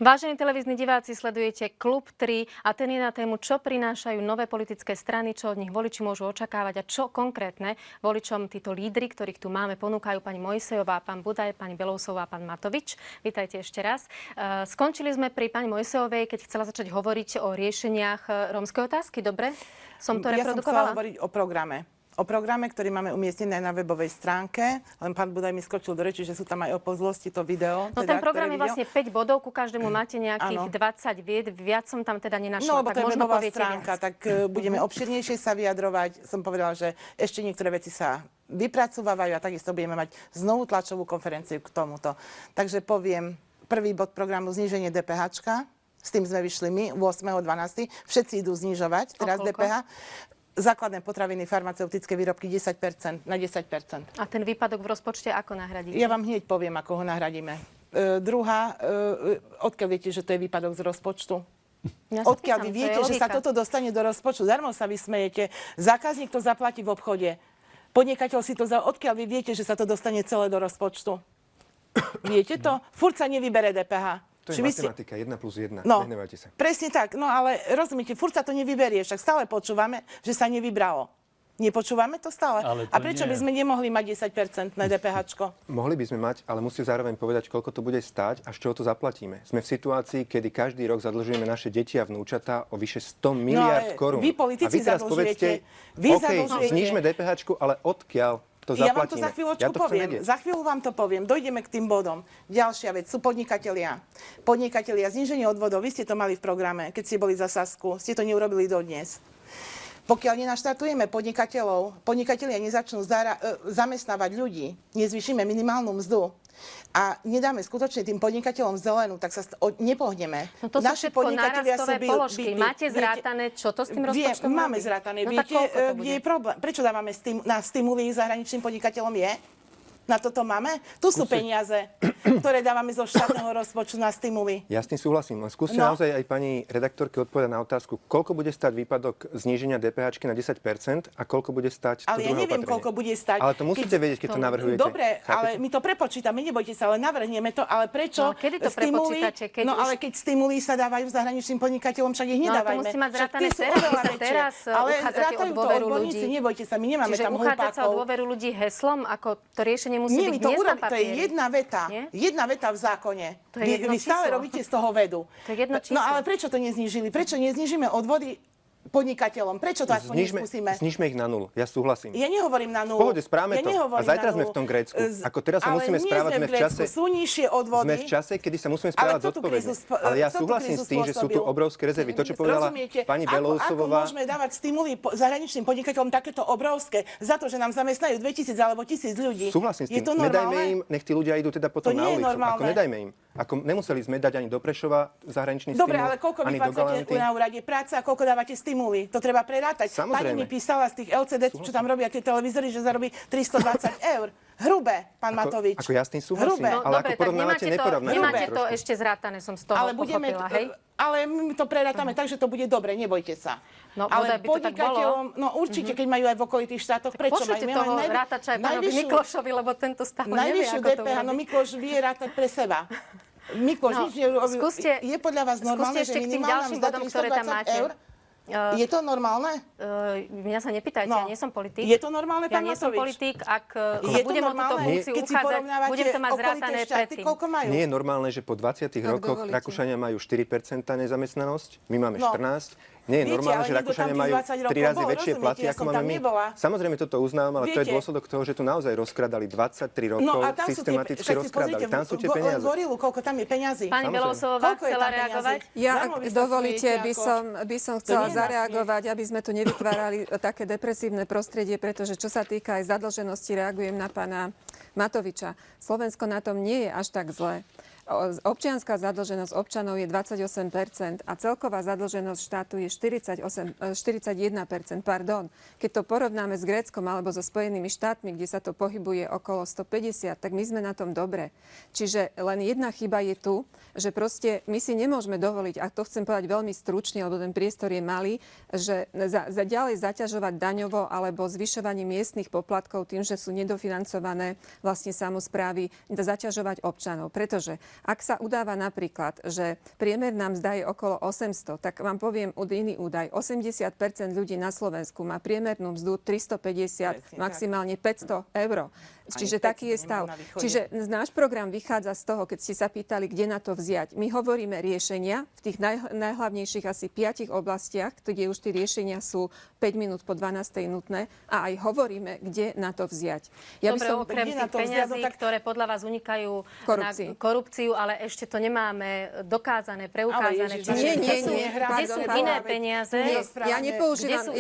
Vážení televízni diváci, sledujete Klub 3 a ten je na tému, čo prinášajú nové politické strany, čo od nich voliči môžu očakávať a čo konkrétne voličom títo lídri, ktorých tu máme, ponúkajú pani Mojsejová, pán Budaj, pani Belousová a pán Matovič. Vítajte ešte raz. Skončili sme pri pani Mojsejovej, keď chcela začať hovoriť o riešeniach rómskej otázky. Dobre? Som to reprodukovala? Ja som chcela hovoriť o programe. O programe, ktorý máme umiestnený aj na webovej stránke. Len pán Budaj mi skočil do reči, že sú tam aj o pozlosti to video. No ten program je vlastne 5 bodov, ku každému máte nejakých 20 vied. Viac som tam teda nenašla. No, lebo tak to je možno webová poviete stránka, viac. tak budeme obširnejšie sa vyjadrovať. Som povedala, že ešte niektoré veci sa vypracovávajú a takisto budeme mať znovu tlačovú konferenciu k tomuto. Takže poviem prvý bod programu zníženie DPH. S tým sme vyšli my 8.12. Všetci idú znižovať teraz DPH. Základné potraviny, farmaceutické výrobky 10% na 10%. A ten výpadok v rozpočte ako nahradíte? Ja vám hneď poviem, ako ho nahradíme. Druhá, odkiaľ viete, že to je výpadok z rozpočtu? Ja odkiaľ vy viete, že sa toto dostane do rozpočtu? Darmo sa vysmejete. Zákazník to zaplatí v obchode. Podnikateľ si to odkiaľ vy viete, že sa to dostane celé do rozpočtu? Viete to? Furt sa nevybere DPH. To je matematika, 1 plus 1. No, nehnevajte sa. presne tak. No ale rozumiete, furt sa to nevyberie, však stále počúvame, že sa nevybralo. Nepočúvame to stále? A prečo by sme nemohli mať 10% na DPH-čko? Mohli by sme mať, ale musíte zároveň povedať, koľko to bude stáť a z čoho to zaplatíme. Sme v situácii, kedy každý rok zadlžujeme naše deti a vnúčatá o vyše 100 miliárd korún. Vy politici a vy teraz povedzte, znižme DPH-čku, ale odkiaľ to zaplatíme? Ja vám to za chvíľočku poviem. Za chvíľu vám to poviem. Dojdeme k tým bodom. Ďalšia vec sú podnikatelia. Podnikatelia, zníženie odvodov. Vy ste to mali v programe, keď ste boli za Sasku. Ste to neurobili dodnes. Pokiaľ nenaštartujeme podnikateľov, podnikatelia nezačnú zamestnávať ľudí, nezvýšime minimálnu mzdu a nedáme skutočne tým podnikateľom zelenú, tak sa nepohneme. No to sú všetko nárastové položky. Máte zrátané, čo to s tým rozpočtom robí? Máme zrátané. No viete, kde je problém? Prečo dávame na stimuly zahraničným podnikateľom je? Na toto máme? Tu sú peniaze, ktoré dávame zo štátneho rozpočtu na stimuly. Ja s tým súhlasím, len skúste naozaj aj pani redaktorke odpovedať na otázku, koľko bude stať výpadok zníženia DPH na 10% a koľko bude stať to druhé opatrenie. Ale ja neviem, koľko bude stať. Ale to musíte vedieť, keď to navrhujete. Dobre, ale my to prepočítame, nebojte sa, ale navrhneme to, ale prečo? No, kedy to prepočítate? Ale keď stimuly sa dávajú zahraničným podnikateľom, však ich nedávajme. No, to musí mať zrátané teraz uchádzate o dôveru ľudí. Nebojte sa, my nemáme tam hlupákov. Čiže uchádzať sa o dôveru ľudí heslom, ako to riešenie musí byť dnes na papieri. To je jedna veta. Nie? Jedna veta v zákone. Vy stále robíte z toho vedu. To je jedno číslo. No ale prečo to neznížili? Prečo neznížime odvody podnikateľom? Prečo to aspoň neskúsime? Znižme ich na nulu. Ja súhlasím. Ja nehovorím na nulu. V pohode, správame to. A zajtra sme v tom Grécku. Ako teraz sa musíme správať, sme v čase. Sú nižšie odvody. Sme v čase, kedy sa musíme správať zodpovedne. Ale ja súhlasím s tým, že sú tu obrovské rezervy. To, čo povedala pani Belousová. Ako môžeme dávať stimuly zahraničným podnikateľom takéto obrovské za to, že nám zamestnajú 2000 alebo 1000 ľudí? Súhlasím s tým. Je to normálne? Nedajme im, nech tí ľudia idú teda potom na ulicu. Ako nedajme im. Ako nemuseli sme dať ani do Prešova zahraničný stimul. Dobre, ale koľko vyplácate na úrade práce a koľko dávate stimuly? To treba prerátať. Pani mi písala z tých LCD, čo tam robia tie televízory, že zarobí 320 eur. Hrubé, pán Matovič. Ako ja s tým súhlasím. No, ale ako porovnávate, neporovnáte. Nemáte to ešte zrátané, som z toho pochopila, hej? Ale my to prerátame tak, že to bude dobre, nebojte sa. No, ale by to tak bolo. No určite, keď majú aj v okolitých štátoch, prečo majú? Pošlite toho rátača aj pánovi Miklošovi, lebo tento stále nevie, najvyššiu ako to DPH, no Mikloš vie rátať pre seba. Mikloš nič nerobí. Je podľa vás normálne, že minimálna mzda 320 eur? Je to normálne? Mňa sa nepýtajte, ja nie som politik. Je to normálne, pán Ja Matovič? nie som politik, ak je budem o túto funkciu uchádzať, budem to mať zrátané predtým. Nie je normálne, že po 20 rokoch Rakúšania majú 4% nezamestnanosť, my máme 14%. Nie je normálne, že Rakúšania majú 3 razy väčšie platy, ako máme my. Samozrejme, toto uznávam, ale to je dôsledok toho, že tu naozaj rozkradali 23 rokov, systematicky rozkradali. Tam sú tie peniaze. Gorilu, koľko tam je peňazí? Pani Belousová chcela reagovať? Ja, ak dovolíte, by som chcela zareagovať, aby sme tu nevytvárali také depresívne prostredie, pretože čo sa týka aj zadlženosti, reagujem na pána Matoviča. Slovensko na tom nie je až tak zle. Občianská zadlženosť občanov je 28% a celková zadlženosť štátu je 41%. Keď to porovnáme s Gréckom alebo so Spojenými štátmi, kde sa to pohybuje okolo 150, tak my sme na tom dobre. Čiže len jedna chyba je tu, že proste my si nemôžeme dovoliť, a to chcem povedať veľmi stručne, lebo ten priestor je malý, že ďalej zaťažovať daňovo alebo zvyšovaním miestnych poplatkov tým, že sú nedofinancované vlastne samosprávy, zaťažovať občanov. Pretože Ak sa udáva napríklad, že priemerná mzda je okolo 800, tak vám poviem iný údaj. 80% ľudí na Slovensku má priemernú mzdu 350, maximálne 500 eur. Čiže taký je stav. Čiže náš program vychádza z toho, keď ste sa pýtali, kde na to vziať. My hovoríme riešenia v tých najhlavnejších asi 5 oblastiach, kde už tie riešenia sú 5 minút po 12. nutné a aj hovoríme, kde na to vziať. Dobre, okrem tých peňazí, ktoré podľa vás unikajú na korupciu, ale ešte to nemáme dokázané, preukázané. Nie. Kde sú iné peniaze? Ja nepoužívam,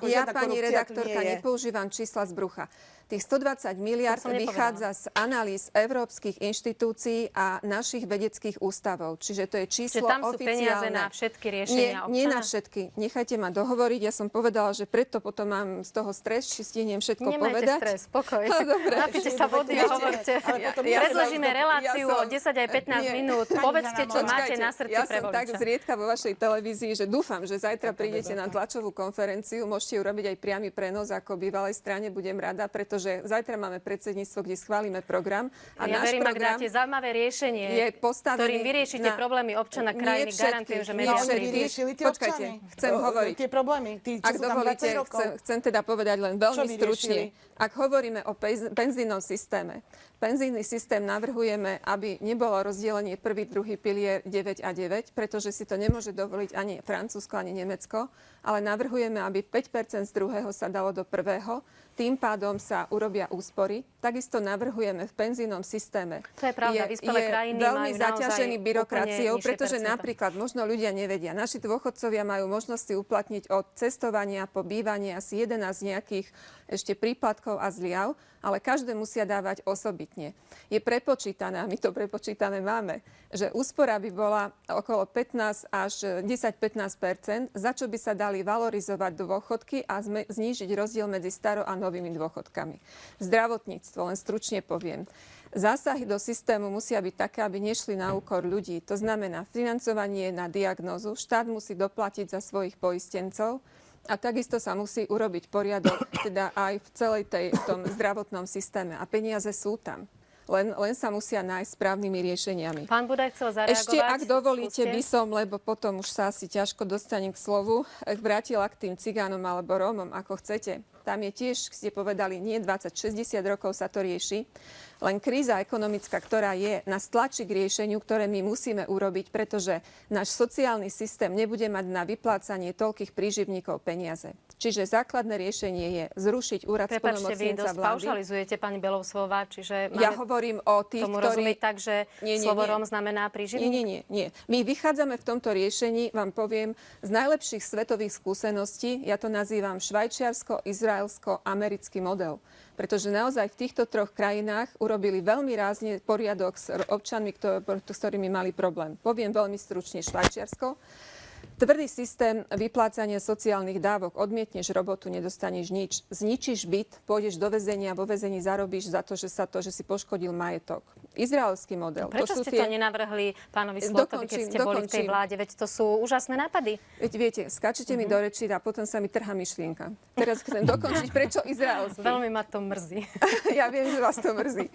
ja pani redaktorka, nepoužívam čísla z brucha. Tých 120 miliard vychádza z analýz európskych inštitúcií a našich vedeckých ústavov. Čiže to je číslo oficiálne. Čiže tam sú peniaze na všetky riešenia občana? Nie na všetky. Nechajte ma dohovoriť. Ja som povedala, že preto potom mám z toho stres, či stihnem všetko povedať. Nemajte stres, pokoj. Napíte sa vody a hovorte. Predložíme reláciu o 10 aj 15 minút. Povedzte, čo máte na srdci pre voliča. Ja som tak zriedka vo vašej televízii, že dúfam, že zajtra prídete na tlačovú konferenciu. Môžete urobiť aj priamy prenos ako bývalej strane. Budem rada, pretože zajtra máme predsedníctvo, kde schválime program. A ja verím, ak dáte zaujímavé riešenie, ktorým vyriešite problémy občana krajiny, garantujem, že mediátori vyriešili tie občany. Chcem hovoriť. Tie problémy. Ak dovolíte, chcem teda povedať len veľmi stručne. Ak hovoríme o penzínnom systéme, penzínny systém navrhujeme, aby nebolo rozdelenie prvý, druhý pilier 9 a 9, pretože si to nemôže dovoliť ani Francúzsko, ani Nemecko, ale navrhujeme, aby 5% z druhého sa dalo do prvého. Tým pádom sa urobia úspory. Takisto navrhujeme v penzínnom systéme. To je pravda, vyspelé krajiny veľmi zaťažený byrokraciou, pretože napríklad možno ľudia nevedia. Naši dôchodcovia majú možnosť si uplatniť od cestovania po bývanie asi 11 nejakých ešte príplatkov a zliav, ale každé musia dávať osobitne. Je prepočítané, a my to prepočítané máme, že úspora by bola okolo 15 až 10-15%, za čo by sa dali valorizovať dôchodky a znížiť rozdiel medzi staro a novými dôchodkami. Zdravotníctvo, len stručne poviem. Zásahy do systému musia byť také, aby nešli na úkor ľudí. To znamená financovanie na diagnózu. Štát musí doplatiť za svojich poistencov. A takisto sa musí urobiť poriadok teda aj v celej tom zdravotnom systéme. A peniaze sú tam. Len sa musia nájsť správnymi riešeniami. Pán Budaj chcel zareagovať. Ešte, ak dovolíte, by som, lebo potom už sa asi ťažko dostanem k slovu, vrátila k tým cigánom alebo Rómom, ako chcete. Tam je tiež, ste povedali, nie 20-60 rokov sa to rieši. Len kríza ekonomická, ktorá je, nás tlačí k riešeniu, ktoré my musíme urobiť, pretože náš sociálny systém nebude mať na vyplácanie toľkých príživníkov peniaze. Čiže základné riešenie je zrušiť úrad splnomocnenca vlády. Prepáčte, vy dosť paušalizujete, pani Belousová, čiže ja hovorím o tých, tomu rozumieť tak, že slovo Róm znamená príživník? Nie. My vychádzame v tomto riešení, vám poviem, z najlepších svetových skúseností. Ja to nazývam švajčiarsko-izraelsko-americký model. Pretože naozaj v týchto troch krajinách urobili veľmi rázne poriadok s občanmi, s ktorými mali problém. Poviem veľmi stručne Švajčiarsko. Tvrdý systém vyplácania sociálnych dávok. Odmietneš robotu, nedostaneš nič. Zničíš byt, pôjdeš do väzenia, vo väzení zarobíš za to, že si poškodil majetok. Izraelský model. Prečo ste to nenavrhli pánovi Slotovi, keď ste boli v tej vláde? Veď to sú úžasné nápady. Veď viete, skáčete mi do rečí a potom sa mi trhá myšlienka. Teraz chcem dokončiť, prečo izraelský. Veľmi ma to mrzí. Ja viem, že vás to mrzí.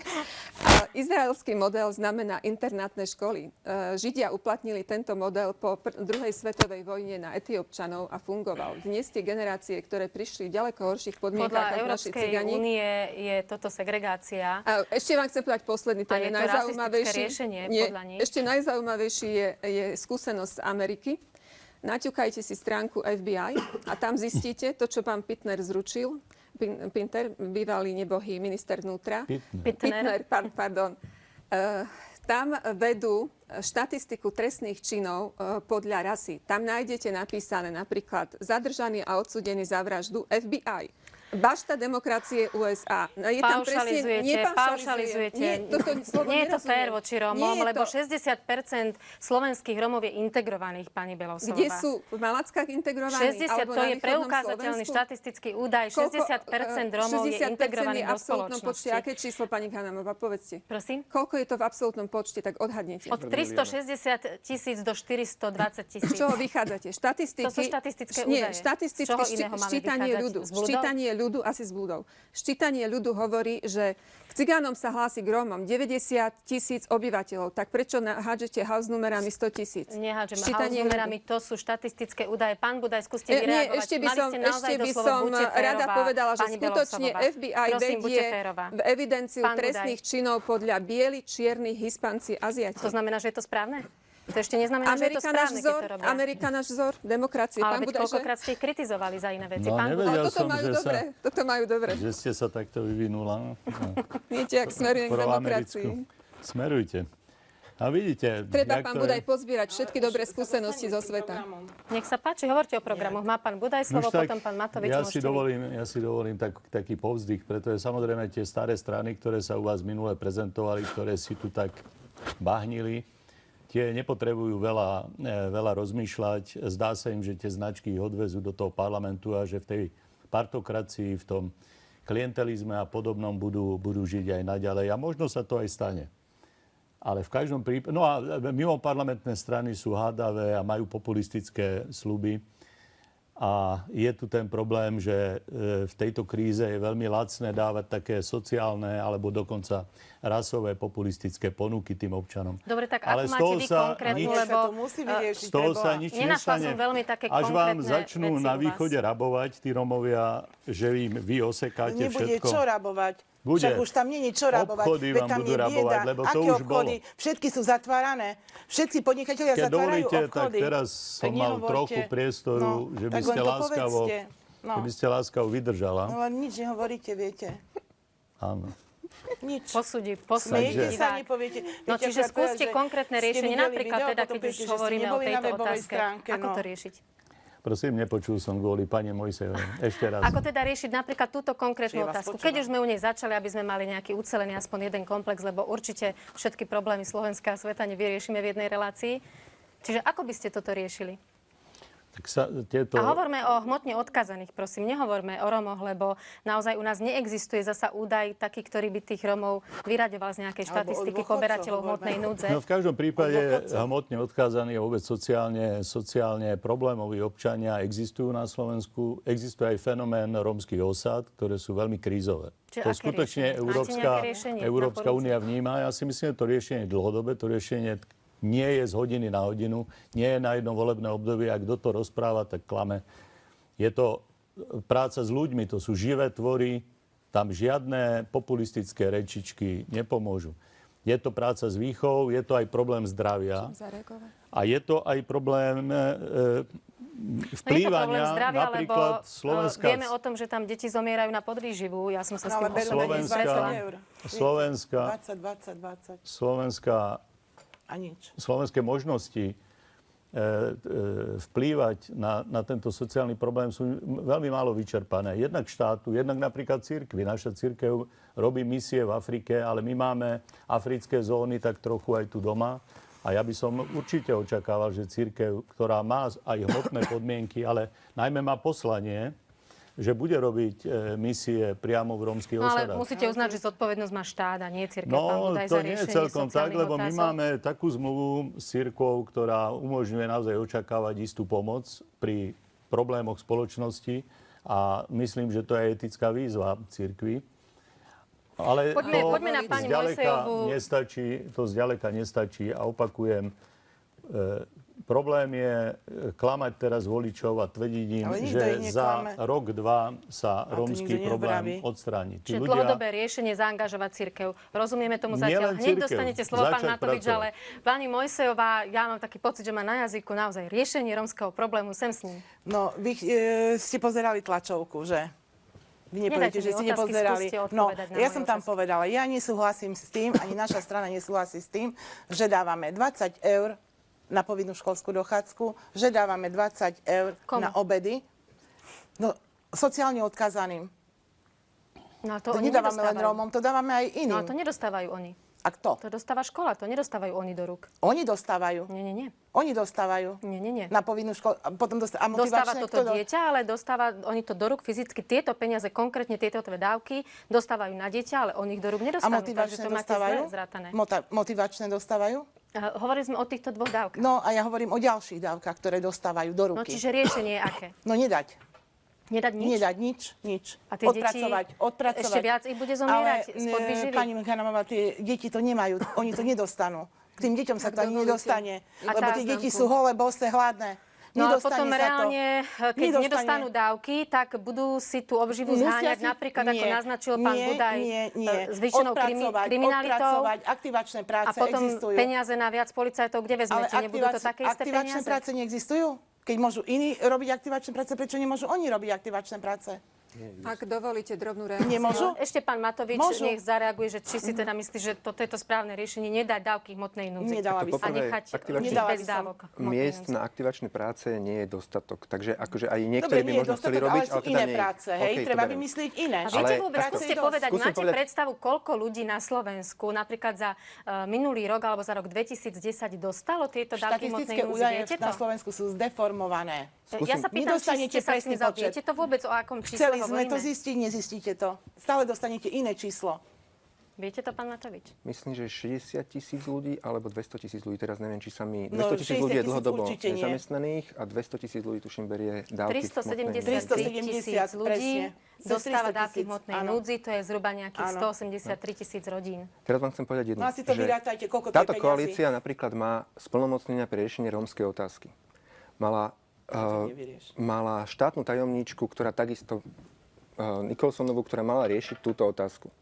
Izraelský model znamená internátne školy. Židia uplatnili tento model po druhej svetovej vojne na Etiópčanov a fungoval. Dnes tie generácie, ktoré prišli v ďaleko horších podmienkach ako naši cigani. Podľa Európskej únie je toto segregácia. A ešte vám chcem povedať posledný, ten je najzaujímavejší. Riešenie, podľa nich. Ešte najzaujímavejší je skúsenosť z Ameriky. Naťukajte si stránku FBI a tam zistíte to, čo pán Pitner zručil. Pinter, bývalý nebohý minister vnútra. Pitner, pardon. Tam vedú štatistiku trestných činov podľa rasy. Tam nájdete napísané napríklad zadržaný a odsúdený za vraždu FBI. Bašta demokracie USA. Je tam Paušalizujete. Nie je to fér voči Rómom, lebo 60% slovenských Rómov je integrovaných, pani Belousová. Kde sú v Malackách integrovaní? 60, to je preukázateľný štatistický údaj. 60% Rómov je integrovaných do spoločnosti. Aké číslo, pani Kanamová, povedzte? Prosím? Koľko je to v absolútnom počte, tak odhadnete. Od 360 000 do 420 000. Z čoho vychádzate? Štatistiky? To sú štatistické údaje. Nie, štatistické ščítanie ľudu. ľudu, asi s blúdou, ščítanie ľudu hovorí, že k cigánom sa hlási k Rómom 90 000 obyvateľov. Tak prečo hádžete house numerami 100 000? Nehádžeme house numerami, to sú štatistické údaje. Pán Budaj, skúste vyreagovať. Ešte by som rada povedala, že skutočne FBI vedie v evidenciu trestných činov podľa bieli, čierni, Hispanci, Aziati. To znamená, že je to správne? To ešte neznamená, že je to správne, keď to robia. Amerika náš vzor demokracie. Ale veď koľkokrát ste ich kritizovali za iné veci. No, toto majú dobre. Že ste sa takto vyvinula. Viete, ak smerujem k demokracii. Smerujte. A vidíte... Treba pán Budaj pozbierať všetky dobré skúsenosti zo sveta. Nech sa páči, hovorte o programoch. Má pán Budaj slovo, potom pán Matovič. Ja si dovolím taký povzdych, pretože samozrejme tie staré strany, ktoré sa u vás minule prezentovali, ktoré si tu tak bahnili, tie nepotrebujú veľa rozmýšľať. Zdá sa im, že tie značky ich odvezú do toho parlamentu a že v tej partokracii, v tom klientelizme a podobnom budú žiť aj naďalej. A možno sa to aj stane. Ale v každom prípade... No a mimo parlamentné strany sú hádavé a majú populistické sľuby. A je tu ten problém, že v tejto kríze je veľmi lacné dávať také sociálne alebo dokonca rasové populistické ponuky tým občanom. Dobre, tak ako máte vy konkrétnu, lebo z toho sa nič nestane. Až vám začnú na východe rabovať tí Romovia, že vy osekáte všetko. Nebude čo rabovať. Bude. Však už tam nie je čo rabovať. Obchody vám budú rabovať, lebo to už bolo. Všetky sú zatvárané. Všetci podnikatelia zatvárajú dovolíte, obchody. Tak teraz som mal trochu priestoru, že by ste láskavo vydržala. No ale nič nehovoríte, viete. Áno. Nič. Posúdi Smejte sa, nepoviete. No čiže skúste konkrétne riešenie, napríklad teda, keď už hovoríme o tejto otázke. Ako to riešiť? Prosím, nepočul som kvôli pani Mojsejovej. Ešte raz. Ako teda riešiť napríklad túto konkrétnu otázku? Keď už sme u nej začali, aby sme mali nejaký ucelený aspoň jeden komplex, lebo určite všetky problémy Slovenska a sveta nevyriešime v jednej relácii. Čiže ako by ste toto riešili? A hovorme o hmotne odkazaných, prosím. Nehovorme o Rómoch, lebo naozaj u nás neexistuje zasa údaj taký, ktorý by tých Rómov vyraďoval z nejakej štatistiky poberateľov hmotnej núdze. No, v každom prípade hmotne odkázaní a vôbec sociálne problémoví občania existujú na Slovensku. Existuje aj fenomén rómskych osád, ktoré sú veľmi krízové. Čiže to skutočne Európska únia vníma. Ja si myslím, že to riešenie je dlhodobé, to riešenie nie je z hodiny na hodinu, nie je na jedno volebné obdobie. A kto to rozpráva, tak klame. Je to práca s ľuďmi, to sú živé tvory, tam žiadne populistické rečičky nepomôžu. Je to práca s výchovou, je to aj problém zdravia. A je to aj problém vplývania, zdravia, napríklad Slovenska... Vieme o tom, že tam deti zomierajú na podvýživu. Ja som sa s tým Slovenské možnosti vplývať na tento sociálny problém sú veľmi málo vyčerpané. Jednak štátu, jednak napríklad cirkvi. Naša cirkev robí misie v Afrike, ale my máme africké zóny tak trochu aj tu doma. A ja by som určite očakával, že cirkev, ktorá má aj hmotné podmienky, ale najmä má poslanie, že bude robiť misie priamo v rómskych osadách. Ale musíte uznať, že zodpovednosť má štát a nie cirkev. No, to nie je celkom tak, lebo my máme takú zmluvu s cirkvou, ktorá umožňuje naozaj očakávať istú pomoc pri problémoch spoločnosti a myslím, že to je etická výzva cirkvi. Ale poďme na pani Mojsejovú. To zďaleka nestačí a opakujem, problém je klamať teraz voličov a tvrdiť im, že za rok, dva sa rómsky problém odstráni. Čiže dlhodobé riešenie zaangažovať cirkev. Rozumieme tomu zatiaľ. Hneď dostanete slovo, pán Matovič, ale pani Mojsejová, ja mám taký pocit, že má na jazyku naozaj riešenie rómskeho problému. Sem s ním. No, vy ste pozerali tlačovku, že? Vy nepoviete, že ste nepozerali. No, ja som tam povedala, ja nesúhlasím s tým, ani naša strana nesúhlasí s tým, že dávame 20 eur na povinnú školskú dochádzku, že dávame 20 eur na obedy. No, sociálne odkázaným. No, to nedávame len Rómom, to dávame aj iným. No, to nedostávajú oni. A kto? To dostáva škola, to nedostávajú oni do rúk. Oni dostávajú. Nie. Oni dostávajú. Nie. Na povinnú školu. Potom dostáva toto dieťa, ale oni to do rúk fyzicky. Tieto peniaze, konkrétne tieto dávky, dostávajú na dieťa, ale oni ich do rúk nedostávajú. A motivačné dostávajú? Motivačné dostávajú? Hovorili sme o týchto dvoch dávkach. No a ja hovorím o ďalších dávkach, ktoré dostávajú do ruky. No čiže riešenie je aké? No nedať. Nedať nič? Nedať nič. A tie odpracovať. Ešte viac ich bude zomierať z podvýživy? Pani Michanová, tie deti to nemajú, oni to nedostanú. K tým deťom sa to ani nedostane, lebo tie deti sú holé, bosé, hladné. No a potom reálne, keď nedostanú dávky, tak budú si tú obživu zháňať, napríklad, ako naznačil pán Budaj, zvyšenou kriminalitou. Aktivačné práce existujú. A potom peniaze na viac policajtov, kde vezmete? Nebudú to také isté peniaze? Aktivačné práce neexistujú? Keď môžu iní robiť aktivačné práce, prečo nemôžu oni robiť aktivačné práce? Ak dovolíte drobnú reakciu. Nemôžu? Ešte pán Matovič nech zareaguje, že či si teda myslí, že toto je to správne riešenie, nedať dávky hmotnej núdzi. Nedala by som. A nechať ľudí bez dávok. Miest na aktivačné práce nie je dostatok. Takže akože aj niektorí by možno chceli robiť, ale sú iné práce, hej? Treba vymyslieť iné. A viete vôbec, skúste povedať, máte predstavu, koľko ľudí na Slovensku napríklad za minulý rok alebo za rok 2010 dostalo tieto dávky hmotnej núdzi? Viete to? Na Slovensku sú zdeformované. Ja sa pýtam, či ste sa s tým viete to vôbec, o akom čísle hovoríme? Chceli sme to zistiť, nezistíte to. Stále dostanete iné číslo. Viete to, pán Matovič? Myslím, že 60 000 ľudí alebo 200 000 ľudí, teraz neviem, či sa mi... 200 000 ľudí je dlhodobo nezamestnaných a 200 000 ľudí, tuším, berie dávky 373 000 ľudí dostáva dávky hmotnej núdzi, to je zhruba nejakých 183 000 rodín. Teraz vám chcem povedať jedno, si to vyrátajte, koľko to je táto koalícia napríklad má splnomocnenia pre riešenie rómskej otázky. Mala štátnu tajomníčku, ktorá takisto Nikolsonovú, ktorá mala riešiť túto otázku.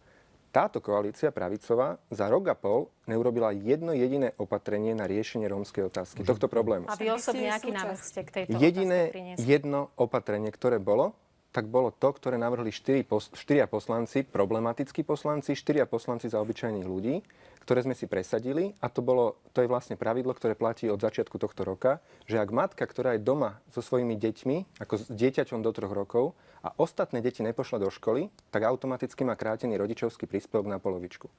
Táto koalícia pravicová za rok a pol neurobila jedno jediné opatrenie na riešenie rómskej otázky, tohto problému. A vy osobne aký návrh ste k tejto jediné otázke priniesli? jedno opatrenie, ktoré bolo, tak bolo to, ktoré navrhli 4 poslanci, problematickí poslanci, 4 poslanci za obyčajných ľudí, ktoré sme si presadili, a to je vlastne pravidlo, ktoré platí od začiatku tohto roka, že ak matka, ktorá je doma so svojimi deťmi, ako s dieťaťom do 3 rokov, a ostatné deti nepošla do školy, tak automaticky má krátený rodičovský príspevok na polovičku.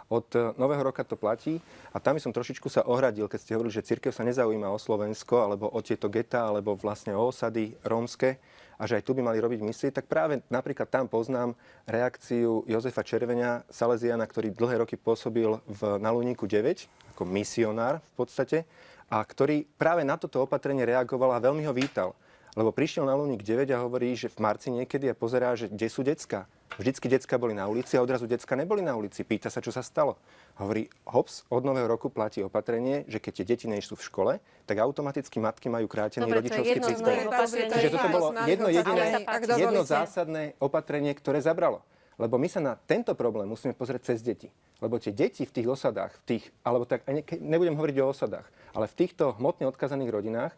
Od nového roka to platí a tam som trošičku sa ohradil, keď ste hovorili, že cirkev sa nezaujíma o Slovensko, alebo o tieto getá, alebo vlastne o osady rómske, a že aj tu by mali robiť misie, tak práve napríklad tam poznám reakciu Jozefa Červeňa, Salesiana, ktorý dlhé roky pôsobil na Luníku 9, ako misionár v podstate, a ktorý práve na toto opatrenie reagoval a veľmi ho vítal. Lebo prišiel na Luník 9 a hovorí, že v marci niekedy a pozerá, že kde sú decká. Vždycky decká boli na ulici a odrazu decká neboli na ulici. Pýta sa, čo sa stalo. Hovorí, hops, od nového roku platí opatrenie, že keď tie deti nie sú v škole, tak automaticky matky majú krátený rodičovský príspevok. Čiže toto bolo jedno zásadné opatrenie, ktoré zabralo. Lebo my sa na tento problém musíme pozrieť cez deti. Lebo tie deti v tých osadách, alebo tak, nebudem hovoriť o osadách, ale v týchto hmotne odkazaných rodinách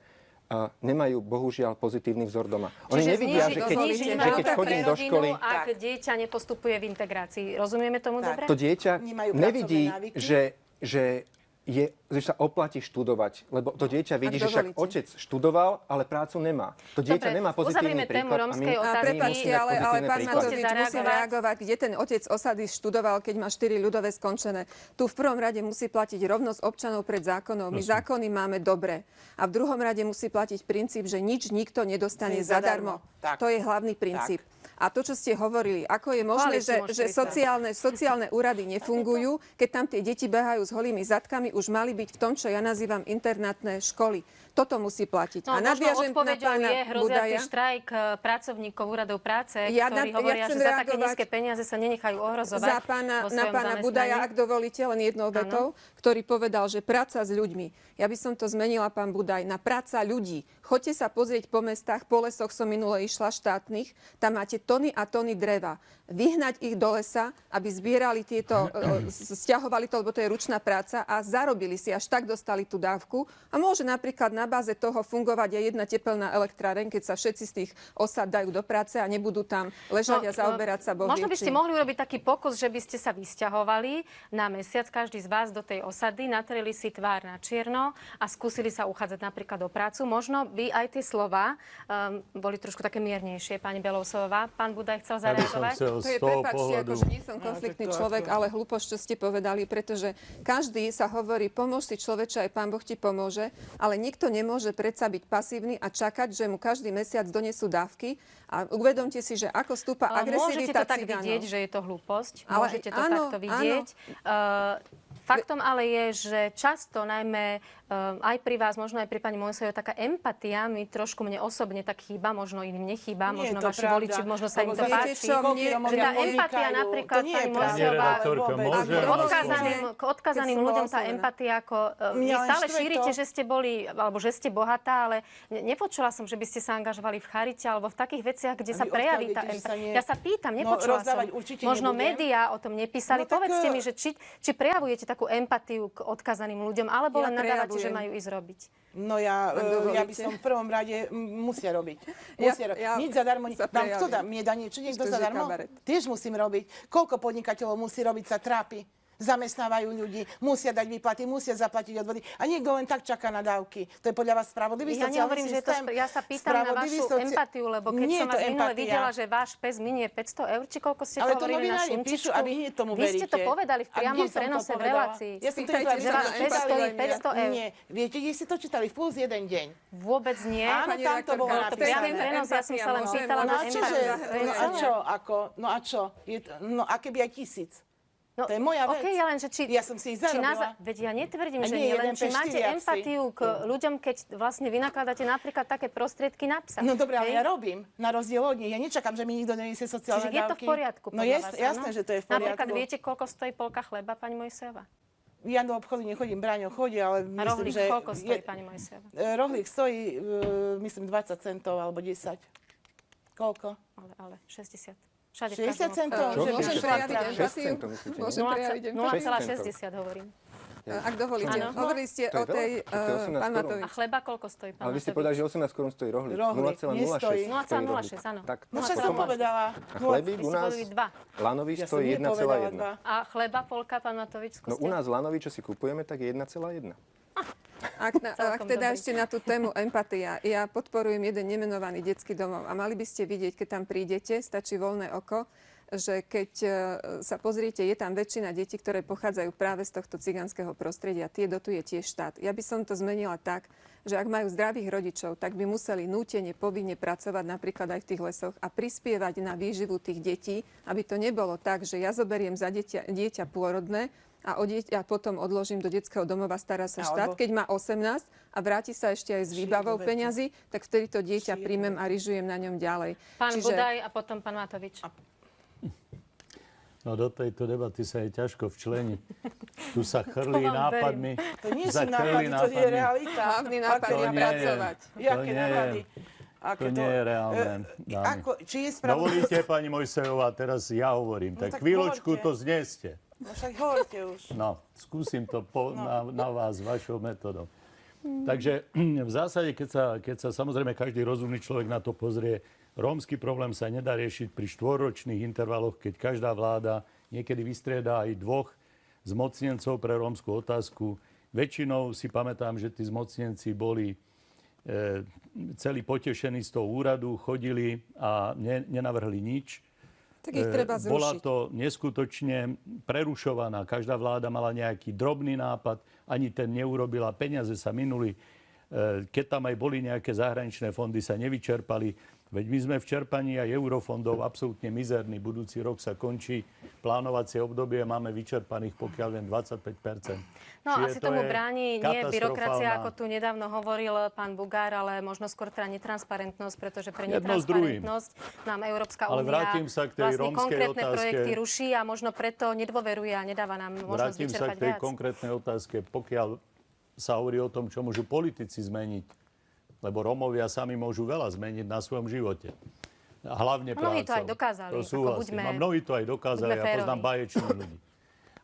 nemajú, bohužiaľ, pozitívny vzor doma. Oni nevidia, že keď chodím do školy... Ak dieťa nepostupuje v integrácii. Rozumieme tomu dobre? To dieťa nevidí, že sa oplatí študovať, lebo to dieťa vidí, že však otec študoval, ale prácu nemá. To dieťa nemá pozitívny príklad. Prepáčte, ale pán Matovič, musím reagovať, kde ten otec osady študoval, keď má 4 ľudové skončené. Tu v prvom rade musí platiť rovnosť občanov pred zákonom. My zákony máme dobré. A v druhom rade musí platiť princíp, že nič nikto nedostane zadarmo. To je hlavný princíp. A to, čo ste hovorili, ako je možné, že sociálne úrady nefungujú, keď tam tie deti behajú s holými zadkami, už mali byť v tom, čo ja nazývam internátne školy. Toto musí platiť. No, a nadviažem na pána hrozíaci štrajk pracovníkov úradov práce, ktorí hovoria, že za také nízke peniaze sa nenechajú ohrozovať. Na pána Budaja, ak dovolíte, len jednou vetou, ktorý povedal, že práca s ľuďmi. Ja by som to zmenila, pán Budaj, na práca ľudí. Choďte sa pozrieť po mestách, po lesoch som minule išla štátnych, tam máte tony a tony dreva. Vyhnať ich do lesa, aby zbierali tieto, stiahovali to, lebo to je ručná práca a zarobili si, až tak dostali tú dávku. A môže napríklad na báze toho fungovať aj jedna tepelná elektráreň, keď sa všetci z tých osad dajú do práce a nebudú tam ležať a zaoberať sa bohviečím. Možno by ste mohli urobiť taký pokus, že by ste sa vysťahovali na mesiac, každý z vás do tej osady, natreli si tvár na čierno a skúsili sa uchádzať napríklad o prácu. Možno by aj tie slova boli trošku také miernejšie, pani Belousová. Pán Budaj chcel zareagovať? To je, prepáčte, akože nie som konfliktný človek, ale hlúposť, čo ste povedali, pretože každý sa hovorí, pomôž si človeče, aj Pán Boh ti pomôže, ale nikto nemôže predsa byť pasívny a čakať, že mu každý mesiac donesú dávky. A uvedomte si, že ako stúpa agresivita cigánov. Môžete to tak vidieť, že je to hlúposť. Môžete to takto vidieť. Faktom ale je, že často, najmä aj pri vás, možno aj pri pani Mojsejovej, taká empatia mi trošku mne osobne tak chýba, možno iným nechýba, možno vaši voliči, možno sa im to páči. Že tá empatia napríklad pani Mojsejová k odkázaným ľuďom tá empatia, ako vy stále šírite, že ste boli, alebo že ste bohatá, ale nepočula som, že by ste sa angažovali v charite alebo v takých veciach, kde sa prejaví tá empatia. Ja sa pýtam, nepočula som. Možno médiá o tom nepísali. Povedzte mi, že či prejavujete takú empatiu k odkázaným ľuďom, alebo len nadávate, že majú ísť robiť? No ja by som v prvom rade musia robiť. Nič zadarmo. Kto dá? Mne dá niečo niekto zadarmo? Tiež musím robiť. Koľko podnikateľov musí robiť, sa trápi. Zamestnávajú ľudí, musia dať výplaty, musia zaplatiť odvody. A niekto len tak čaká na dávky. To je podľa vás spravodlivý sociálny systém? Ja sa pýtam na vašu empatiu, lebo keď som vás minule videla, že váš pes minie 500 eur, či koľko ste to hovorili na Šimčičku. A vy hneď tomu veríte. Vy ste to povedali v priamom prenose v relácii. Ja som to že váš pes stojí 500 eur. Nie. Viete, kde ste to čítali? V Plus jeden deň. Vôbec nie. Áno, tam to bolo napísané. Priamy prenos, ja som sa len pýtala na empatiu. No a čo? No a keby aj 1000? No, to je moja vec. Okay, len, že ja som si ich zarobila. Veď ja netvrdím, že nie. Len či máte empatiu k ľuďom, keď vlastne vynakladáte napríklad také prostriedky na psa. No dobré, ale ja robím. Na rozdiel od nich. Ja nečakám, že mi nikto neniesie sociálne dávky. Čiže je to v poriadku No jasné, že to je v poriadku. Napríklad viete, koľko stojí polka chleba, pani Mojsejová? Ja do obchodu nechodím, Braňo chodí, ale myslím, že... koľko stojí, pani Mojsejová? Rohlík stojí, myslím, 20 centov alebo 10. Koľko? Ale 60. 60 centov? Môžem prejaviť empatiu? 0,60 hovorím. Ak dovolíte. Hovorili ste o tej pán Matovič. A chleba koľko stojí, pán Ale Matovič? vy ste povedali, že 18 korún stojí rohlík. 0,06. 0,06, áno. No však som povedala. A chlebík u nás Lanovič stojí 1,1. A chleba polka, pán Matovič, skúste? No u nás Lanovič, čo si kupujeme, tak je 1,1. Ak teda ešte na tú tému empatia, ja podporujem jeden nemenovaný detský domov a mali by ste vidieť, keď tam prídete, stačí voľné oko, že keď sa pozriete, je tam väčšina detí, ktoré pochádzajú práve z tohto cigánskeho prostredia. Tie dotuje tiež štát. Ja by som to zmenila tak, že ak majú zdravých rodičov, tak by museli nútene, povinne pracovať napríklad aj v tých lesoch a prispievať na výživu tých detí, aby to nebolo tak, že ja zoberiem za dieťa pôrodné a potom odložím do detského domova, stará sa štát. Keď má 18 a vráti sa ešte aj s výbavou peňazí, tak vtedy to dieťa príjmem a ryžujem na ňom ďalej. Pán Budaj a potom pán Matovič. No do tejto debaty sa je ťažko včleniť. Tu sa chrlí nápadmi. To nie sú nápady, to je realita. Hlavný nápad je pracovať. Jaké nápady? To nie je reálne, dámy. Dovolíte, pani Mojsejová, teraz ja hovorím. Tak chvíľočku to zneste. No však hovorte už. No, skúsim to na vás, vašou metodou. Takže v zásade, keď sa samozrejme každý rozumný človek na to pozrie, rómsky problém sa nedá riešiť pri štvorročných intervaloch, keď každá vláda niekedy vystrieda aj dvoch zmocnencov pre rómsku otázku. Väčšinou si pamätám, že tí zmocnenci boli celí potešení z toho úradu, chodili a nenavrhli nič. Tak ich treba zrušiť. Bola to neskutočne prerušovaná. Každá vláda mala nejaký drobný nápad, ani ten neurobila. Peniaze sa minuli. Keď tam aj boli nejaké zahraničné fondy, sa nevyčerpali. Veď my sme v čerpaní aj eurofondov absolútne mizerní. Budúci rok sa končí plánovacie obdobie, máme vyčerpaných pokiaľ len 25%. No asi tomu bráni nie byrokracia, ako tu nedávno hovoril pán Bugár, ale možno skôr teda netransparentnosť, pretože pre netransparentnosť nám Európska únia vlastne konkrétne projekty ruší a možno preto nedôveruje a nedáva nám možnosť vyčerpať viac. Vrátim sa k tej konkrétnej otázke. Pokiaľ sa hovorí o tom, čo môžu politici zmeniť, lebo Rómovia sami môžu veľa zmeniť na svojom živote. Hlavne prácou. Mnohí to aj dokázali. To súhlasím. Mnohí to aj dokázali. Ja poznám báječných ľudí.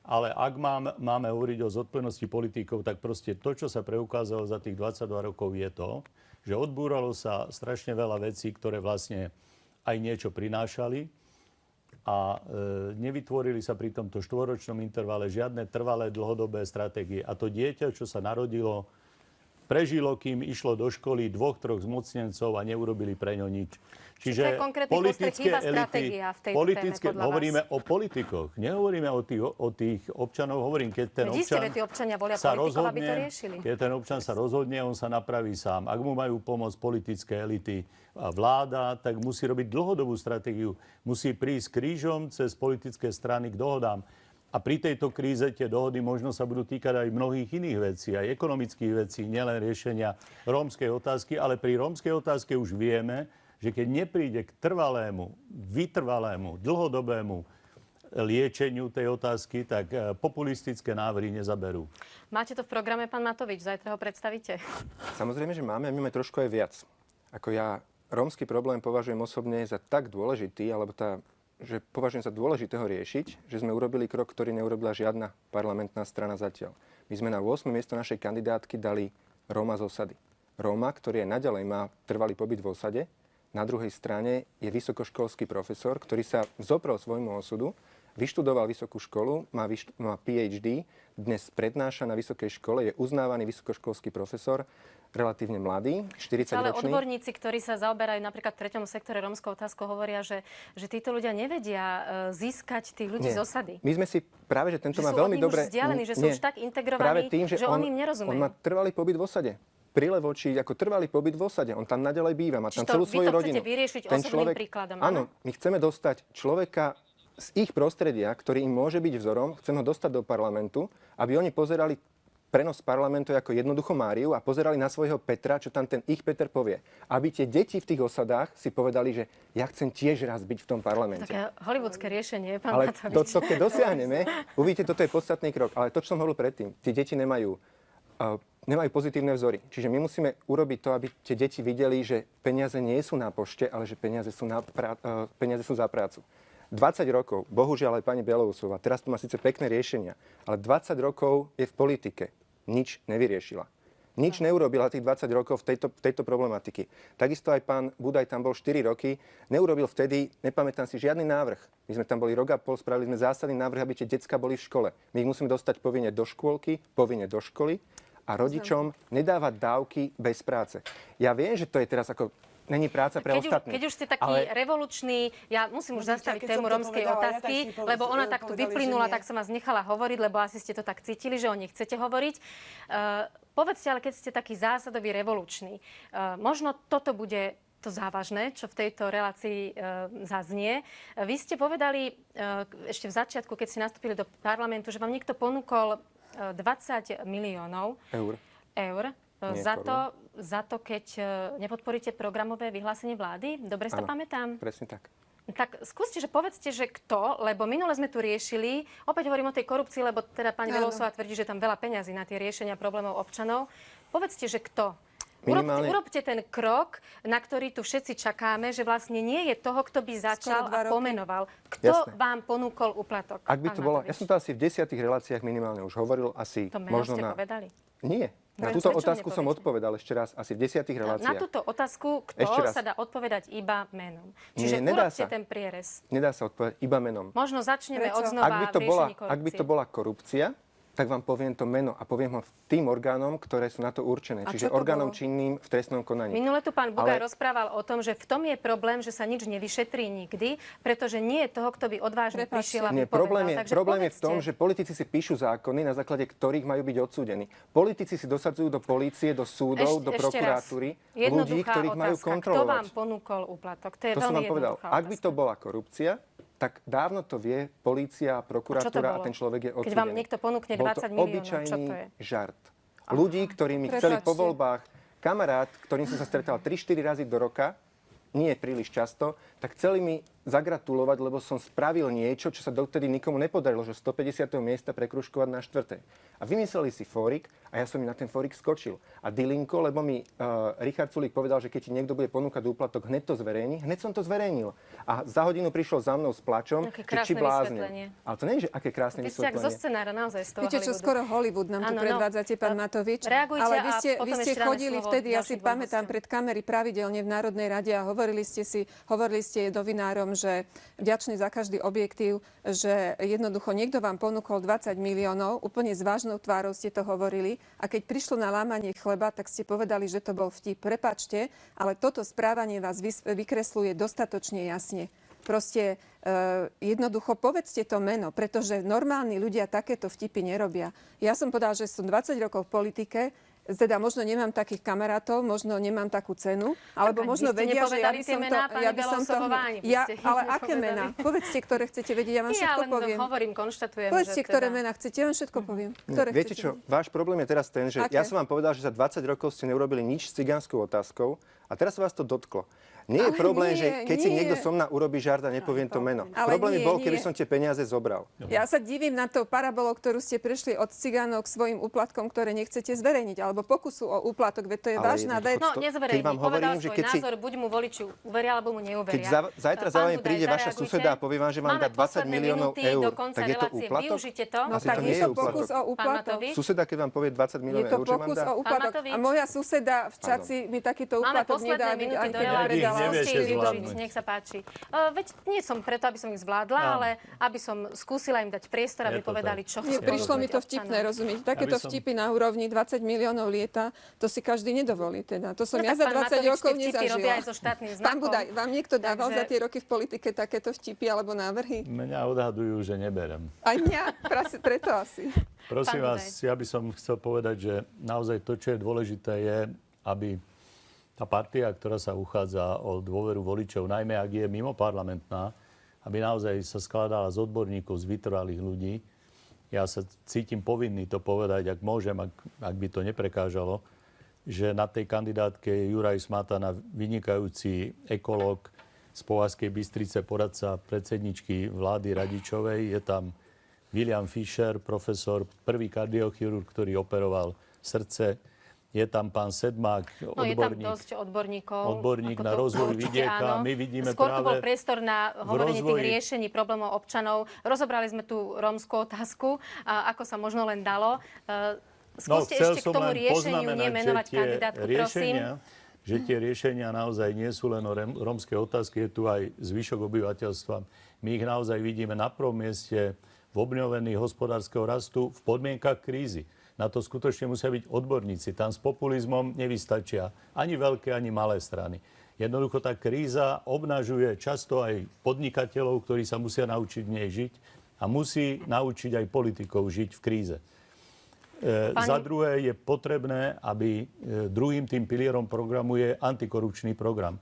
Ale ak máme hovoriť o zodpovednosti politikov, tak proste to, čo sa preukázalo za tých 22 rokov, je to, že odbúralo sa strašne veľa vecí, ktoré vlastne aj niečo prinášali a nevytvorili sa pri tomto štvoročnom intervale žiadne trvalé dlhodobé stratégie. A to dieťa, čo sa narodilo, prežilo, kým išlo do školy 2-3 zmocnencov a neurobili pre ňo nič. Čiže politické elity, hovoríme o politikoch, nehovoríme o tých občanov, hovorím, keď ten občan sa rozhodne, on sa napraví sám. Ak mu majú pomôcť politické elity a vláda, tak musí robiť dlhodobú stratégiu. Musí prísť krížom cez politické strany k dohodám. A pri tejto kríze tie dohody možno sa budú týkať aj mnohých iných vecí, aj ekonomických vecí, nielen riešenia rómskej otázky, ale pri rómskej otázke už vieme, že keď nepríde k trvalému, vytrvalému, dlhodobému liečeniu tej otázky, tak populistické návrhy nezaberú. Máte to v programe, pán Matovič? Zajtra ho predstavíte? Samozrejme, že máme. My máme trošku aj viac. Ako ja rómsky problém považujem osobne za tak dôležitý, alebo že považujem za dôležité ho riešiť, že sme urobili krok, ktorý neurobila žiadna parlamentná strana zatiaľ. My sme na 8. miesto našej kandidátky dali Róma z osady. Róma, ktorý je naďalej má trvalý pobyt v osade, na druhej strane je vysokoškolský profesor, ktorý sa zoprel svojmu osudu, vyštudoval vysokú školu, má PhD, dnes prednáša na vysokej škole, je uznávaný vysokoškolský profesor, relatívne mladý, 40-ročný. Ale odborníci, ktorí sa zaoberajú napríklad v 3. sektore rómskou otázkou, hovoria, že títo ľudia nevedia získať tých ľudí z osady. My sme si práve, že tento že má veľmi dobre... Že sú už tak integrovaní, že oni im nerozumejú. On má trvalý pobyt v osade. Prilevočí ako trvalý pobyt v osade. On tam naďalej býva, má tam celú svoju rodinu. Vy to chcete vyriešiť osobným príkladom, áno? My chceme dostať človeka z ich prostredia, ktorý im môže byť vzorom, chceme ho dostať do parlamentu, aby oni pozerali prenos parlamentu ako jednoducho Máriu a pozerali na svojho Petra, čo tam ten ich Peter povie. Aby tie deti v tých osadách si povedali, že ja chcem tiež raz byť v tom parlamente. Také hollywoodske riešenie, pán Ale Matovič. to, keď dosiahneme, uvidíte, toto je podstatný krok. Ale to, čo som hovoril predtým, tie deti nemajú pozitívne vzory. Čiže my musíme urobiť to, aby tie deti videli, že peniaze nie sú na pošte, ale že peniaze sú za prácu. 20 rokov, bohužiaľ aj pani Belousová, teraz to má síce pekné riešenia, ale 20 rokov je v politike. Nič nevyriešila. Nič neurobila tých 20 rokov v tejto problematiky. Takisto aj pán Budaj tam bol 4 roky, neurobil vtedy, nepamätám si, žiadny návrh. My sme tam boli rok a pol, spravili sme zásadný návrh, aby tie decká boli v škole. My ich musíme dostať povinne do škôlky, povinne do školy a rodičom nedávať dávky bez práce. Ja viem, že to je teraz ako... Není práca pre ostatných. Keď už ste taký revolučný, ja musím už zastaviť tému rómskej otázky, lebo ona tak tu vyplynula, tak som vás nechala hovoriť, lebo asi ste to tak cítili, že o nej chcete hovoriť. Povedzte, ale keď ste taký zásadový revolučný, možno toto bude to závažné, čo v tejto relácii zaznie. Vy ste povedali ešte v začiatku, keď ste nastúpili do parlamentu, že vám niekto ponúkol 20 miliónov eur. Za to, keď nepodporíte programové vyhlásenie vlády? Dobre si to pamätám? Presne tak. Tak skúste, že povedzte, že kto, lebo minule sme tu riešili, opäť hovorím o tej korupcii, lebo teda pani Belousová tvrdí, že tam veľa peňazí na tie riešenia problémov občanov. Povedzte, že kto. Urobte ten krok, na ktorý tu všetci čakáme, že vlastne nie je toho, kto by začal a pomenoval. Kto vám ponúkol úplatok? Ak by to bolo, ja som to asi v 10 reláciách minimálne už hovoril, asi to meno možno ste povedali? Nie. Na túto otázku som odpovedal ešte raz, asi v 10 reláciách. Na túto otázku, kto sa dá odpovedať iba menom. Čiže urobte ten prierez. Nedá sa odpovedať iba menom. Možno začneme odznova v riešení korupcie. Ak by to bola korupcia, tak vám poviem to meno a poviem ho tým orgánom, ktoré sú na to určené. Čiže orgánom činným v trestnom konaní. Minule tu pán Bugaj rozprával o tom, že v tom je problém, že sa nič nevyšetrí nikdy, pretože nie je toho, kto by odvážne prišiel a vypovedal. Problém je v tom, že politici si píšu zákony, na základe ktorých majú byť odsúdení. Politici si dosadzujú do polície, do súdov, do prokuratúry ľudí, ktorých majú kontrolovať. Kto vám ponúkol úplatok? To je veľmi jednoduchá otázka. Ak by to bola korupcia, tak dávno to vie polícia, prokuratúra a ten človek je odsúdený. Keď vám niekto ponúkne 20 miliónov, čo to je? Žart. Ľudí, ktorí mi chceli po voľbách, kamarát, ktorým som sa stretal 3-4 razy do roka, nie príliš často, tak chceli mi zagratulovať, lebo som spravil niečo, čo sa dotedy nikomu nepodarilo, že 150. miesta prekružkovať na 4. A vymysleli si fórik a ja som im na ten fórik skočil. A Dilinko, lebo mi Richard Sulík povedal, že keď ti niekto bude ponúkať úplatok, hneď to zverejní. Hneď som to zverejnil. A za hodinu prišiel za mnou s plačom, že či blázne. Ale to nie je, že aké krásne vysvetlenie. Vy ste zo scenára naozaj z toho Viete, čo skoro Hollywood nám tu predvádzate, pán Matovič. Ale vy ste chodili vtedy, ja si pamätám, pred kamery pravidelne v Národnej rade a hovorili ste novinárom, že vďačný za každý objektív, že jednoducho niekto vám ponúkol 20 miliónov, úplne s vážnou tvárou ste to hovorili a keď prišlo na lámanie chleba, tak ste povedali, že to bol vtip. Prepáčte, ale toto správanie vás vykresluje dostatočne jasne. Proste jednoducho povedzte to meno, pretože normálni ľudia takéto vtipy nerobia. Ja som povedala, že som 20 rokov v politike, teda možno nemám takých kamarátov, možno nemám takú cenu, alebo možno vedia, že ja by som to... Ale aké mená? Povedzte, ktoré chcete vedieť, ja vám všetko poviem. Hovorím, konštatujem, povedzte, že ktoré teda... mená chcete, ja vám všetko poviem. Viete čo, váš problém je teraz ten, že ja som vám povedal, že za 20 rokov ste neurobili nič s cigánskou otázkou a teraz sa vás to dotklo. Nie je problém, že keď si niekto so mnou urobí žart a nepoviem to meno. Problém by bol, keby som tie peniaze zobral. Ja sa divím na to parabolou, ktorú ste prešli od cigánov k svojim úplatkom, ktoré nechcete zverejniť, alebo pokusu o úplatok, veď to je vážna vec. No, nezverejní. Povedal svoj názor, buď mu voliči uveria, alebo mu neuveria. Keď zajtra za vami príde vaša suseda a povie vám, že vám dá 20 miliónov eur, tak je to úplatok? No tak je to pokus o úplatok. Suseda, keď vám povie 20 miliónov eur, čo vám dá? A moja suseda v Čaci mi takýto úplatok nedá byť, aj keď predala. Nech sa páči. Veď nie som preto, aby som ich zvládla, ale aby som skúsila im dať priestor, aby povedali, čo chcú. Prišlo mi to vtipné, rozumiete? Takéto vtipy na úrovni 20 miliónov lieta, to si každý nedovolí. Teda. To som ja za 20 rokov nezažila. Pán Budaj, vám niekto dával za tie roky v politike takéto vtipy alebo návrhy? Mňa odhadujú, že neberem. Aj mňa? Preto asi. Prosím vás, ja by som chcel povedať, že naozaj to, čo je dôležité, je, aby tá partia, ktorá sa uchádza o dôveru voličov, najmä ak je mimoparlamentná, aby naozaj sa skladala z odborníkov, z vytrvalých ľudí. Ja sa cítim povinný to povedať, ak môžem, ak by to neprekážalo, že na tej kandidátke je Juraj Smatana, vynikajúci ekológ z Povazkej Bystrice, poradca predsedničky vlády Radičovej. Je tam William Fischer, profesor, prvý kardiochirurg, ktorý operoval srdce. Je tam pán Sedmák, odborník. Je tam dosť odborníkov. Odborník na rozvoj vidieka. My vidíme skôr práve... to bol priestor na hovorenie tých riešení problémov občanov. Rozobrali sme tú rómsku otázku, ako sa možno len dalo. Skúste ešte k tomu riešeniu nemenovať kandidátku, prosím. Že tie riešenia naozaj nie sú len o rómskej otázky, je tu aj zvyšok obyvateľstva. My ich naozaj vidíme na prvom mieste v obnovení hospodárskeho rastu v podmienkach krízy. Na to skutočne musia byť odborníci. Tam s populizmom nevystačia ani veľké, ani malé strany. Jednoducho tá kríza obnažuje často aj podnikateľov, ktorí sa musia naučiť v nej žiť a musí naučiť aj politikov žiť v kríze. Za druhé je potrebné, aby druhým tým pilierom programu je antikorupčný program.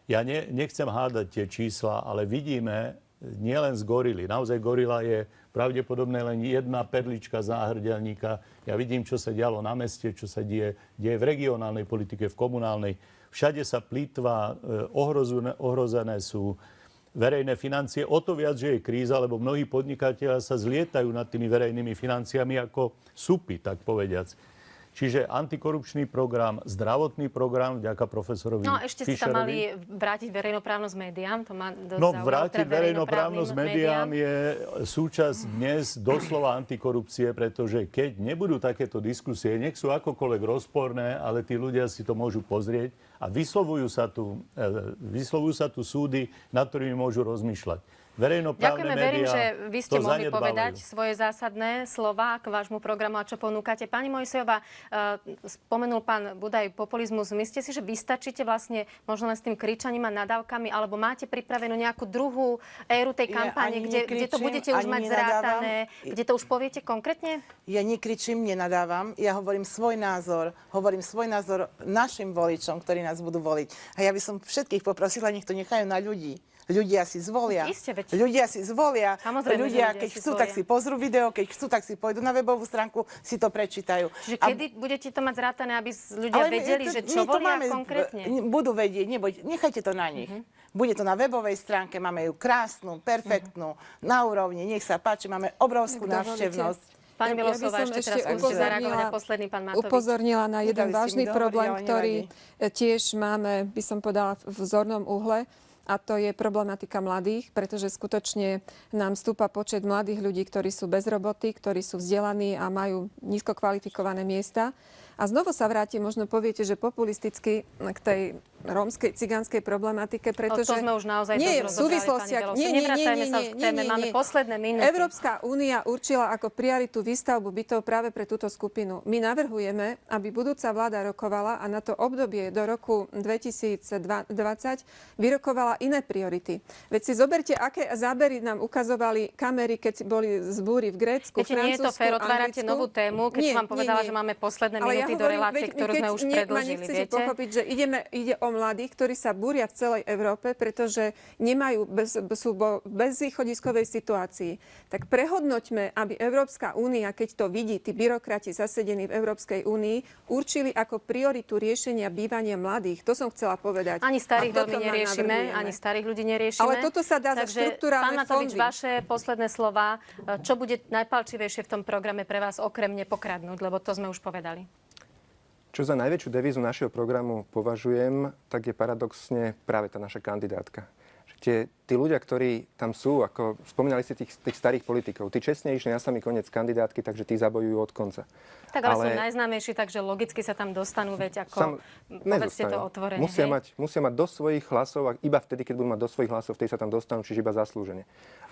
Ja nechcem hádať tie čísla, ale vidíme nielen z gorily. Naozaj gorila je pravdepodobne len jedna perlička záhrdelníka. Ja vidím, čo sa dialo na meste, čo sa deje v regionálnej politike, v komunálnej. Všade sa plýtva, ohrozené sú verejné financie. O to viac, že je kríza, lebo mnohí podnikatelia sa zlietajú nad tými verejnými financiami ako supy, tak povediac. Čiže antikorupčný program, zdravotný program, vďaka profesorovi Fischerovi. No ešte ste tam mali vrátiť verejnoprávnosť médiám. To ma dosť vrátiť verejnoprávnosť médiám je súčasť dnes doslova antikorupcie, pretože keď nebudú takéto diskusie, nech sú akokoľvek rozporné, ale tí ľudia si to môžu pozrieť a vyslovujú sa tu súdy, nad ktorými môžu rozmýšľať. Ďakujeme, verím, že vy ste mohli povedať svoje zásadné slová k vášmu programu a čo ponúkate. Pani Mojsejová, spomenul pán Budaj populizmus. Myslíte si, že vystačíte vlastne možno len s tým kričaním a nadávkami, alebo máte pripravenú nejakú druhú éru tej kampáne, kde to budete už mať zrátané, kde to už poviete konkrétne? Ja nekričím, nenadávam. Ja hovorím svoj názor našim voličom, ktorí nás budú voliť. A ja by som všetkých poprosila, nech to nechajú na ľudí. Ľudia si zvolia. Ľudia si zvolia. Ľudia, keď chcú, tak si pozrú video, keď chcú, tak si pôjdu na webovú stránku, si to prečítajú. Čiže kedy budete to mať zrátané, aby ľudia vedeli, že čo volia konkrétne? Budú vedieť, nechajte to na nich. Bude to na webovej stránke, máme ju krásnu, perfektnú, na úrovni, nech sa páči, máme obrovskú návštevnosť. Pani Milosová, ešte teraz musíte zareagovať na posledný pán Matovič. Upozornila na jeden vážny problém, ktorý tiež máme, by som povedala, v zornom uhle. A to je problematika mladých, pretože skutočne nám stúpa počet mladých ľudí, ktorí sú bez roboty, ktorí sú vzdelaní a majú nízko kvalifikované miesta. A znovu sa vrátim, možno poviete, že populisticky k tej rómskej, cigánskej problematike, pretože... To sme už naozaj nie, dosť v súvislostiach... Nevracajme sa k téme, máme posledné minúty. Európska únia určila ako prioritu výstavbu bytov práve pre túto skupinu. My navrhujeme, aby budúca vláda rokovala a na to obdobie do roku 2020 vyrokovala iné priority. Veď si zoberte, aké zábery nám ukazovali kamery, keď boli zbúry v Grécku, Francúzsku, nie je to fér, otvárate novú tému, keď som vám povedala, že máme posledné minúty do relácie, ktorú sme už predložili, viete? Pochopiť, že ide o mladých, ktorí sa búria v celej Európe, pretože sú v bezvýchodiskovej situácii. Tak prehodnoťme, aby Európska únia, keď to vidí, tí byrokrati zasedení v Európskej únii, určili ako prioritu riešenia bývania mladých. To som chcela povedať. Ani starých veľmi neriešime, ani starých ľudí neriešime. Ale toto sa dá za štruktúrálne fondy. Pán Matovič, vaše posledné slova, čo bude najpálčivejšie v tom programe pre vás okrem nepokradnúť, lebo to sme už povedali. Čo za najväčšiu devízu našeho programu považujem, tak je paradoxne práve tá naša kandidátka. Tí ľudia, ktorí tam sú, ako spomínali ste tých starých politikov, tí čestne išli na samý koniec kandidátky, takže tí zabojujú od konca. Tak ale sú najznámejší, takže logicky sa tam dostanú, veď ako povedzte to otvorene. Musia mať dosť svojich hlasov a iba vtedy, keď budú mať dosť svojich hlasov, vtedy sa tam dostanú, čiže iba zaslúžene.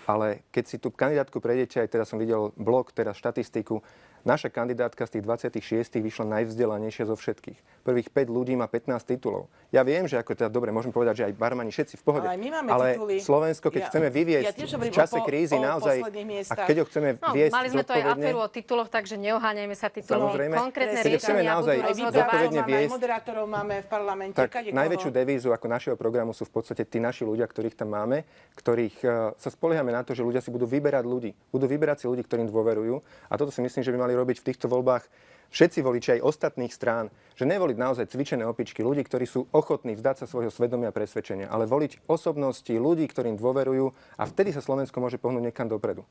Ale keď si tú kandidátku prejdete, aj teraz som videl blog, teraz štatistiku, naša kandidátka z tých 26 vyšla najvzdelanejšia zo všetkých. Prvých 5 ľudí má 15 titulov. Ja viem, že ako teda dobre, môžem povedať, že aj barmani všetci v pohode. Ale Slovensko, keď chceme vyviesť v čase krízy naozaj, a keď ho chceme viesť mali sme to aj aféru o tituloch, takže neoháňajme sa titulom. Konkrétne riešenia budú rozhodovať. Aj moderátorov máme v parlamente. Tak najväčšiu devízu ako našeho programu sú v podstate tí naši ľudia, ktorých tam máme, ktorých sa spoliehame na to, že ľudia si budú vyberať ľudí. Budú vyberať si ľudí, ktorým dôverujú. A toto si myslím, že by mali robiť v týchto voľbách všetci voliči aj ostatných strán, že nevoliť naozaj cvičené opičky, ľudí, ktorí sú ochotní vzdať sa svojho svedomia a presvedčenia, ale voliť osobnosti, ľudí, ktorým dôverujú a vtedy sa Slovensko môže pohnúť niekam dopredu.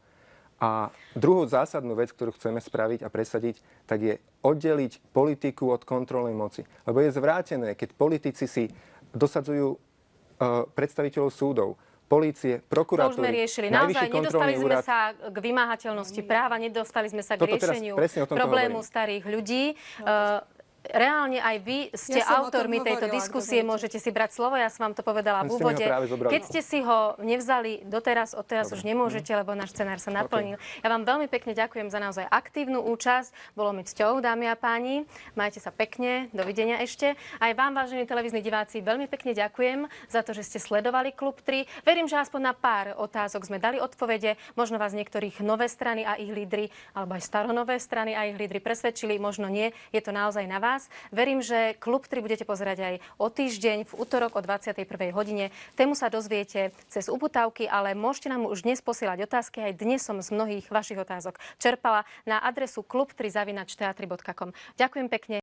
A druhú zásadnú vec, ktorú chceme spraviť a presadiť, tak je oddeliť politiku od kontrolnej moci. Lebo je zvrátené, keď politici si dosadzujú predstaviteľov súdov, polície, prokuratúry. To už sme riešili. Naozaj nedostali sme sa k vymáhateľnosti práva, nedostali sme sa k riešeniu problému starých ľudí. Reálne aj vy ste autormi tejto diskusie, môžete si brať slovo, ja som vám to povedala v úvode. Keď ste si ho nevzali doteraz, odteraz už nemôžete, lebo náš scenár sa naplnil. Ja vám veľmi pekne ďakujem za naozaj aktívnu účasť. Bolo mi cťou, dámy a páni. Majte sa pekne, dovidenia ešte. Aj vám, vážení televízni diváci, veľmi pekne ďakujem za to, že ste sledovali Klub 3. Verím, že aspoň na pár otázok sme dali odpovede. Možno vás niektorých nové strany a ich lídri, alebo aj staronové strany a ich lídri presvedčili, možno nie. Je to naozaj na vás. Verím, že Klub 3 budete pozerať aj o týždeň v utorok o 21. hodine. Tému sa dozviete cez uputávky, ale môžete nám už dnes posielať otázky. Aj dnes som z mnohých vašich otázok čerpala na adresu klub3@teatri.com. Ďakujem pekne.